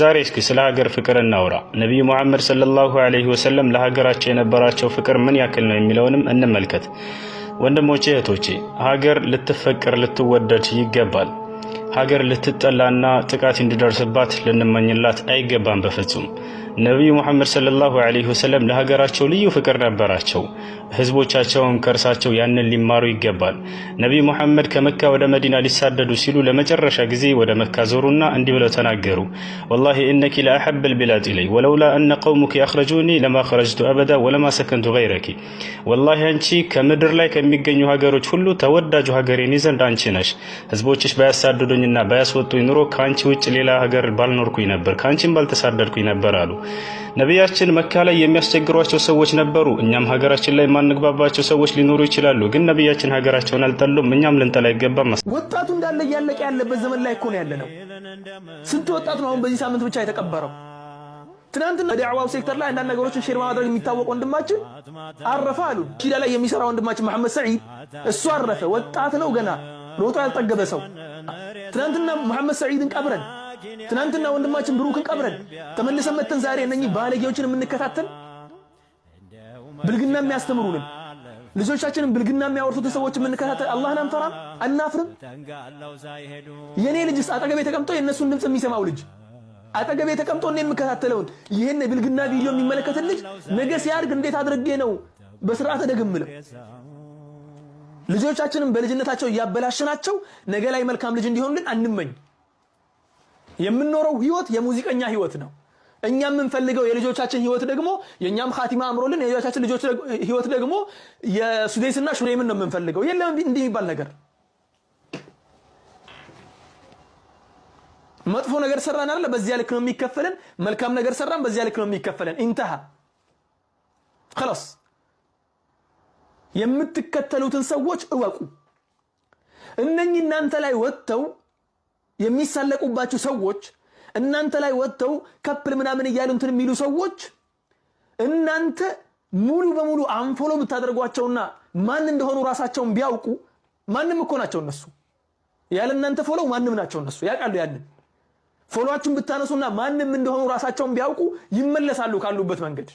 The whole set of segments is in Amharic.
ዛሬ እስኪ ስለ ሀገር ፍቅር እናውራ። ነብዩ መሐመድ ሰለላሁ ዐለይሂ ወሰለም ለሀገራቸው የነበራቸው ፍቅር ምን ያክል ነው የሚለውንም እንመልከት። ወንድሞቼ እህቶቼ፣ ሀገር ልትፈቀር ልትወደድ ይገባል። ሀገር ልትጠላና ጥቃት እንዲደርስባት ልንመኝላት አይገባም በፍጹም። ነብዩ መሐመድ ሰለላሁ ዐለይሂ ወሰለም ለሀገራቸው ልዩ ፍቅር ነበራቸው። ህዝቦቻቸውም ከርሳቸው ያንን ሊማሩ ይገባል። ነብዩ መሐመድ ከመካ ወደ መዲና ሊሳደዱ ሲሉ ለመጨረሻ ጊዜ ወደ መካ ዞሩና እንዲህ ብለው ተናገሩ። ወላሂ ኢነኪ ለአሐበል ቢላድ ኢለይ ወለውላ አነ ቀውሙኪ አኽረጁኒ ለማ ኸረጅቱ አበዳ ወለማ ሰከንቱ ገይረኪ። ወላሂ አንቺ ከምድር ላይ ከሚገኙ ሀገሮች ሁሉ ተወዳጁ ሀገሬን ዘንድ አንቺ ነሽ። ህዝቦችሽ ባያሳድዱኝና ባያስወጡኝ ኑሮ ከአንቺ ውጭ ሌላ ሀገር ባልኖርኩኝ ነበር፣ ከአንቺም ባልተሳደድኩኝ ነበር አሉ። ነቢያችን መካ ላይ የሚያስቸግሯቸው ሰዎች ነበሩ። እኛም ሀገራችን ላይ ማንግባባቸው ሰዎች ሊኖሩ ይችላሉ። ግን ነቢያችን ሀገራቸውን አልጠሉም፣ እኛም ልንጠላ አይገባም። ወጣቱ እንዳለ እያለቀ ያለበት ዘመን ላይ እኮ ነው ያለነው። ስንት ወጣት ነው አሁን በዚህ ሳምንት ብቻ የተቀበረው? ትናንትና በዳዕዋው ሴክተር ላይ አንዳንድ ነገሮችን ሼር ማድረግ የሚታወቅ ወንድማችን አረፈ አሉ። ሺዳ ላይ የሚሰራ ወንድማችን መሐመድ ሰዒድ እሱ አረፈ። ወጣት ነው ገና ሮጦ ያልጠገበ ሰው። ትናንትና መሐመድ ሰዒድን ቀብረን፣ ትናንትና ወንድማችን ብሩክን ቀብረን ተመልሰን መተን ዛሬ እነኚህ ባለጌዎችን የምንከታተል ብልግና የሚያስተምሩንን ልጆቻችንን ብልግና የሚያወርሱትን ሰዎች የምንከታተል አላህን አንፈራም? አናፍርም? የኔ ልጅስ አጠገቤ ተቀምጦ የእነሱን ድምፅ የሚሰማው ልጅ አጠገቤ ተቀምጦ እኔ የምከታተለውን ይሄን ብልግና ቪዲዮ የሚመለከት ልጅ ነገ ሲያድግ እንዴት አድርጌ ነው በስርዓት ደግምለው? ልጆቻችንን በልጅነታቸው ያበላሽናቸው ነገ ላይ መልካም ልጅ እንዲሆኑልን አንመኝ። የምንኖረው ህይወት የሙዚቀኛ ህይወት ነው። እኛ የምንፈልገው የልጆቻችን ህይወት ደግሞ የኛም ኻቲማ አምሮልን የልጆቻችን ልጆች ህይወት ደግሞ የሱዴስና ሹሬምን ነው የምንፈልገው። የለም እንዲህ የሚባል ነገር። መጥፎ ነገር ሰራን አይደል በዚያ ልክ ነው የሚከፈለን፣ መልካም ነገር ሰራን በዚያ ልክ ነው የሚከፈለን። እንተሃ خلاص። የምትከተሉትን ሰዎች እወቁ። እነኚህ እናንተ ላይ ወጥተው የሚሳለቁባችሁ ሰዎች፣ እናንተ ላይ ወጥተው ከፕል ምናምን እያሉ እንትን የሚሉ ሰዎች እናንተ ሙሉ በሙሉ አንፎሎ ብታደርጓቸውና ማን እንደሆኑ ራሳቸውን ቢያውቁ፣ ማንም እኮ ናቸው እነሱ። ያለ እናንተ ፎሎ ማንም ናቸው እነሱ፣ ያውቃሉ። ያንን ፎሎአችሁን ብታነሱና ማንም እንደሆኑ ራሳቸውን ቢያውቁ ይመለሳሉ ካሉበት መንገድ።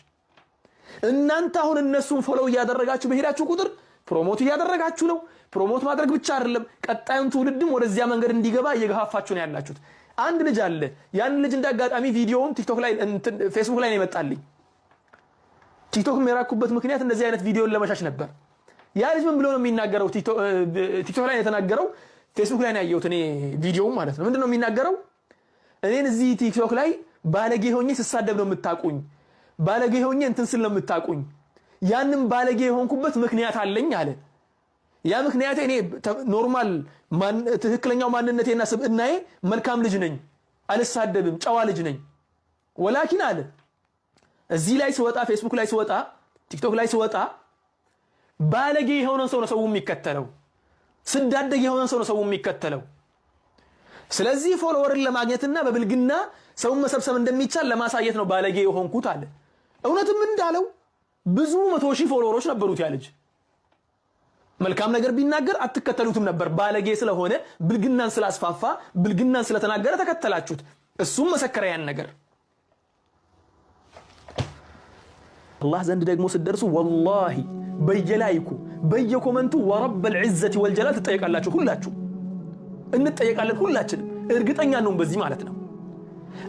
እናንተ አሁን እነሱን ፎሎ እያደረጋችሁ በሄዳችሁ ቁጥር ፕሮሞት እያደረጋችሁ ነው። ፕሮሞት ማድረግ ብቻ አይደለም፣ ቀጣዩን ትውልድም ወደዚያ መንገድ እንዲገባ እየገፋፋችሁ ነው ያላችሁት። አንድ ልጅ አለ። ያን ልጅ እንዳጋጣሚ ቪዲዮውን ቲክቶክ ላይ ፌስቡክ ላይ ነው የመጣልኝ። ቲክቶክም የራኩበት ምክንያት እንደዚህ አይነት ቪዲዮን ለመሻሽ ነበር። ያ ልጅ ምን ብሎ ነው የሚናገረው? ቲክቶክ ላይ የተናገረው ፌስቡክ ላይ ነው ያየሁት እኔ ቪዲዮውን ማለት ነው። ምንድነው የሚናገረው? እኔን እዚህ ቲክቶክ ላይ ባለጌ ሆኜ ስሳደብ ነው የምታቁኝ፣ ባለጌ ሆኜ እንትን ስል ነው የምታቁኝ። ያንን ባለጌ የሆንኩበት ምክንያት አለኝ አለ። ያ ምክንያት እኔ ኖርማል ትክክለኛው ማንነቴና ስብዕናዬ መልካም ልጅ ነኝ፣ አልሳደብም፣ ጨዋ ልጅ ነኝ። ወላኪን አለ እዚህ ላይ ስወጣ፣ ፌስቡክ ላይ ስወጣ፣ ቲክቶክ ላይ ስወጣ ባለጌ የሆነን ሰው ነው ሰው የሚከተለው፣ ስዳደግ የሆነን ሰው ነው ሰው የሚከተለው። ስለዚህ ፎሎወርን ለማግኘትና በብልግና ሰውን መሰብሰብ እንደሚቻል ለማሳየት ነው ባለጌ የሆንኩት አለ። እውነትም እንዳለው ብዙ 100,000 ፎሎወሮች ነበሩት ያ ልጅ። መልካም ነገር ቢናገር አትከተሉትም ነበር። ባለጌ ስለሆነ ብልግናን ስላስፋፋ ብልግናን ስለተናገረ ተከተላችሁት። እሱም መሰከረ ያን ነገር። አላህ ዘንድ ደግሞ ስትደርሱ ወላሂ በየላይኩ በየኮመንቱ ወረበል ዒዘቲ ወልጀላል ትጠየቃላችሁ። ሁላችሁ እንጠየቃለን። ሁላችንም እርግጠኛ ነው በዚህ ማለት ነው።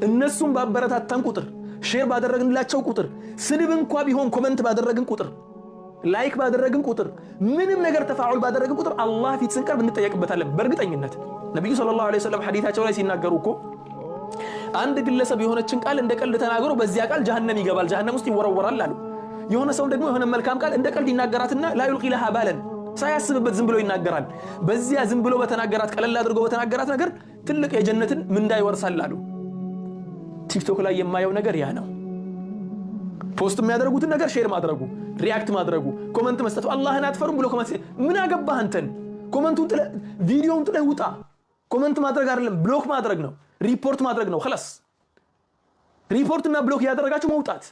እነሱም ባበረታታን ቁጥር፣ ሼር ባደረግንላቸው ቁጥር፣ ስድብ እንኳን ቢሆን ኮመንት ባደረግን ቁጥር፣ ላይክ ባደረግን ቁጥር፣ ምንም ነገር ተፋዑል ባደረግን ቁጥር አላህ ፊት ስንቀርብ እንጠየቅበታለን በእርግጠኝነት። ነብዩ ሰለላሁ ዐለይሂ ወሰለም ሐዲታቸው ላይ ሲናገሩ እኮ አንድ ግለሰብ የሆነችን ቃል እንደ ቀልድ ተናግሮ በዚያ ቃል ጀሃነም ይገባል፣ ጀሃነም ውስጥ ይወረወራል አሉ። የሆነ ሰው ደግሞ የሆነ መልካም ቃል እንደ ቀልድ ይናገራትና ላ ዩልቂ ለሃ ባለን ሳያስብበት ዝም ብሎ ይናገራል። በዚያ ዝም ብሎ በተናገራት ቀለል አድርጎ በተናገራት ነገር ትልቅ የጀነትን ምንዳ ይወርሳል አሉ። ቲክቶክ ላይ የማየው ነገር ያ ነው። ፖስት የሚያደርጉትን ነገር ሼር ማድረጉ፣ ሪአክት ማድረጉ፣ ኮመንት መስጠቱ። አላህን አትፈሩም ብሎ ኮመንት ምን አገባህ አንተን? ኮመንቱን ጥለህ ቪዲዮውን ጥለህ ውጣ። ኮመንት ማድረግ አይደለም ብሎክ ማድረግ ነው፣ ሪፖርት ማድረግ ነው። خلاص ሪፖርትና ብሎክ ያደረጋችሁ መውጣት።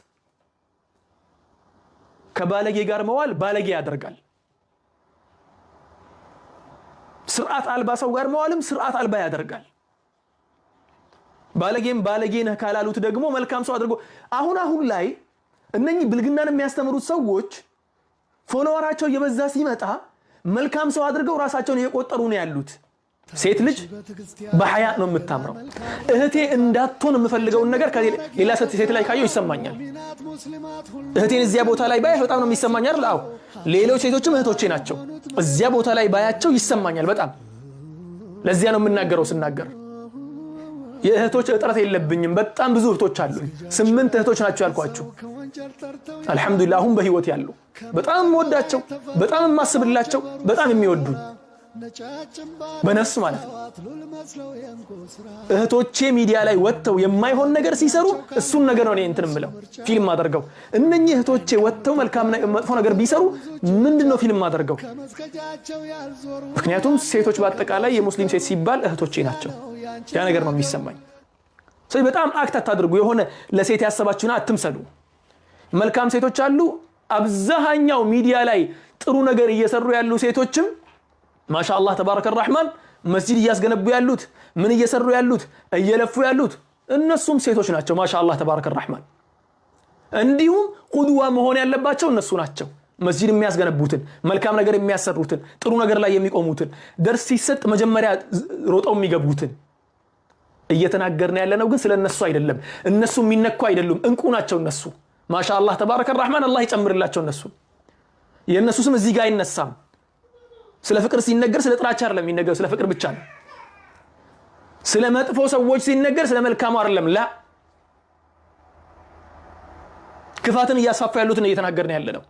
ከባለጌ ጋር መዋል ባለጌ ያደርጋል። ስርዓት አልባ ሰው ጋር መዋልም ስርዓት አልባ ያደርጋል። ባለጌ ነህ ካላሉት ደግሞ መልካም ሰው አድርጎ አሁን ላይ እነኚህ ብልግናን የሚያስተምሩት ሰዎች ፎሎወራቸው እየበዛ ሲመጣ መልካም ሰው አድርገው ራሳቸውን እየቆጠሩ ነው ያሉት። ሴት ልጅ በሐያ ነው የምታምረው። እህቴ እንዳትሆን የምፈልገውን ነገር ሌላ ሴት ላይ ካየው ይሰማኛል። እህቴን እዚያ ቦታ ላይ ባያት በጣም ነው የሚሰማኝ አይደል? አዎ ሌሎች ሴቶችም እህቶቼ ናቸው። እዚያ ቦታ ላይ ባያቸው ይሰማኛል በጣም። ለዚያ ነው የምናገረው ስናገር የእህቶች እጥረት የለብኝም። በጣም ብዙ እህቶች አሉኝ። 8 እህቶች ናቸው ያልኳችሁ። አልহামዱሊላህ አሁን በህይወት ያሉ በጣም ወዳቸው በጣም ማስብላቸው በጣም የሚወዱኝ በነፍስ ማለት ነው። እህቶቼ ሚዲያ ላይ ወጥተው የማይሆን ነገር ሲሰሩ እሱን ነገር ነው እኔ እንትን ምለው ፊልም አደርገው። እነኚህ እህቶቼ ወጥተው መጥፎ ነገር ቢሰሩ ምንድነው ፊልም አደርገው? ምክንያቱም ሴቶች በአጠቃላይ የሙስሊም ሴት ሲባል እህቶቼ ናቸው። ያ ነገር ነው የሚሰማኝ። ስለዚህ በጣም አክት አታድርጉ። የሆነ ለሴት ያሰባችሁና አትምሰሉ። መልካም ሴቶች አሉ። አብዛኛው ሚዲያ ላይ ጥሩ ነገር እየሰሩ ያሉ ሴቶችም ማሻአላህ ተባረከ الرحمن መስጂድ እያስገነቡ ያሉት ምን እየሰሩ ያሉት እየለፉ ያሉት እነሱም ሴቶች ናቸው። ማሻአላህ ተባረከ الرحمن እንዲሁም ቁድዋ መሆን ያለባቸው እነሱ ናቸው። መስጂድ የሚያስገነቡትን መልካም ነገር የሚያሰሩትን ጥሩ ነገር ላይ የሚቆሙትን ደርስ ሲሰጥ መጀመሪያ ሮጠው የሚገቡትን እየተናገርን ያለነው ግን ስለነሱ አይደለም። እነሱ የሚነኩ አይደሉም። እንቁ ናቸው እነሱ። ማሻአላህ ተባረከ الرحمن አላህ ይጨምርላቸው እነሱ። የነሱ ስም እዚህ ጋር አይነሳም። ስለ ፍቅር ሲነገር ስለ ጥላቻ አይደለም የሚነገር፣ ስለ ፍቅር ብቻ ነው። ስለ መጥፎ ሰዎች ሲነገር ስለ መልካም አይደለም። ላ ክፋትን እያስፋፋ ያሉትን እየተናገርን ያለነው